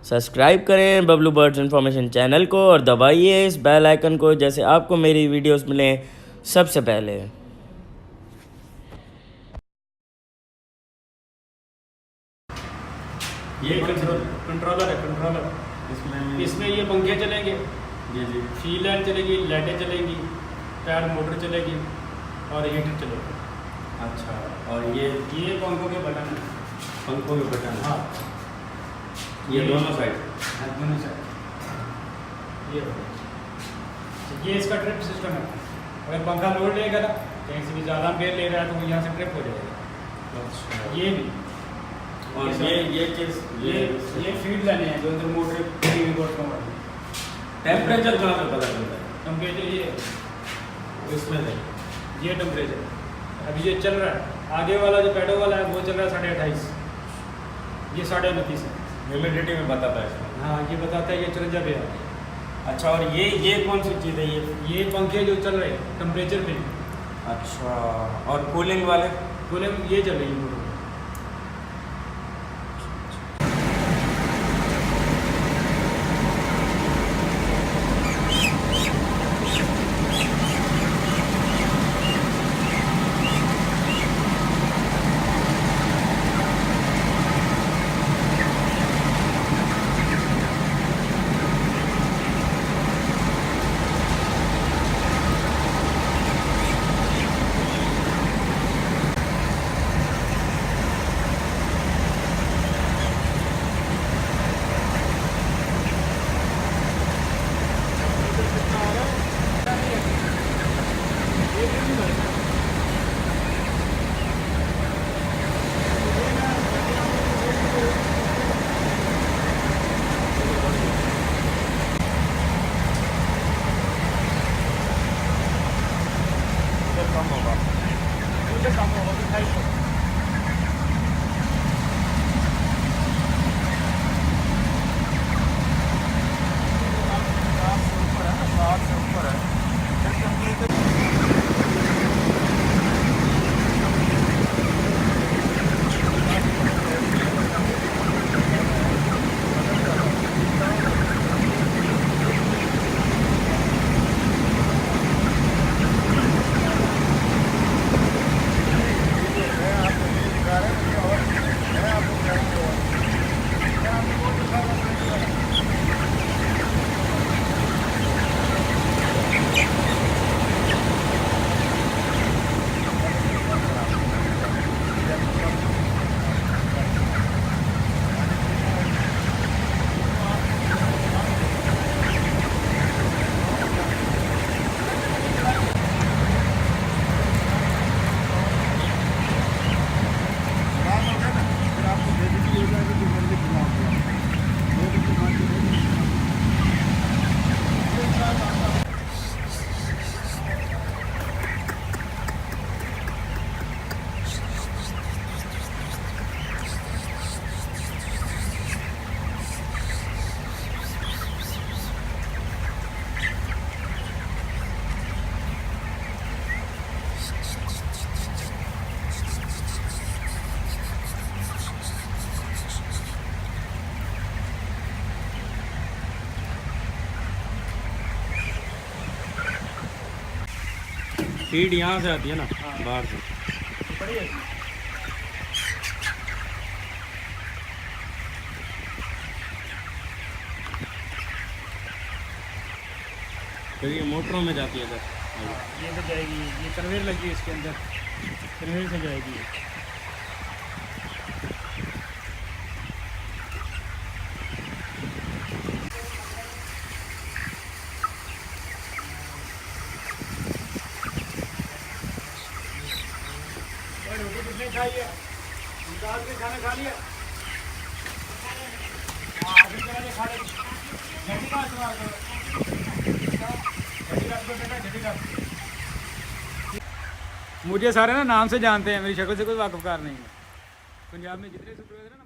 Subscribe करें Bablu birds information channel को और दबाइए इस बेल आइकन को, जैसे आपको मेरी वीडियोस मिलें सबसे पहले। ये कंट्रोलर है, कंट्रोलर इसमें ये पंखे चलेंगे जी जी, फील लाइन चलेगी, लाइटें चलेंगी, टायर मोटर चलेगी और हीटर चलेगा। अच्छा, और ये पंखों के बटन है, पंखों के बटन। हाँ ये दोनों साइड, हाँ दोनों साइड। ये इसका ट्रिप सिस्टम है। अगर पंखा लोड लेगा ना, कहीं से भी ज़्यादा बेर ले रहा है तो वो यहाँ से ट्रिप हो जाएगा। अच्छा, ये भी और ये चीज़ ये फीड लाने हैं जो अंदर मोटर वाली। टेम्परेचर कहाँ से पता चलता है? टेम्परेचर ये इसमें से ये टेम्परेचर अभी ये चल रहा है। आगे वाला जो पेडो वाला है वो चल रहा है 28.5, ये 29.5 है। ह्यूमिडिटी में बताता है इसमें। हाँ ये बताता है ये 54 पे है। अच्छा, और ये कौन सी चीज़ है? ये पंखे जो चल रहे हैं टेम्परेचर पे। अच्छा, और कूलिंग वाले? कूलिंग ये चल रही है मोटर। फीड यहाँ से आती है ना, बाहर से। फिर ये मोटरों में जाती है सर? ये तो जाएगी, ये कन्वेयर लगी है इसके अंदर, कन्वेयर से जाएगी ये। रोटी कितने खाई है? निकाल के खाना खा लिया? हाँ अभी चला के खा ले। झटी का मुझे सारे ना नाम से जानते हैं, मेरी शक्ल से कोई वाकफकार नहीं है। पंजाब में जितने सुपरवाइजर है ना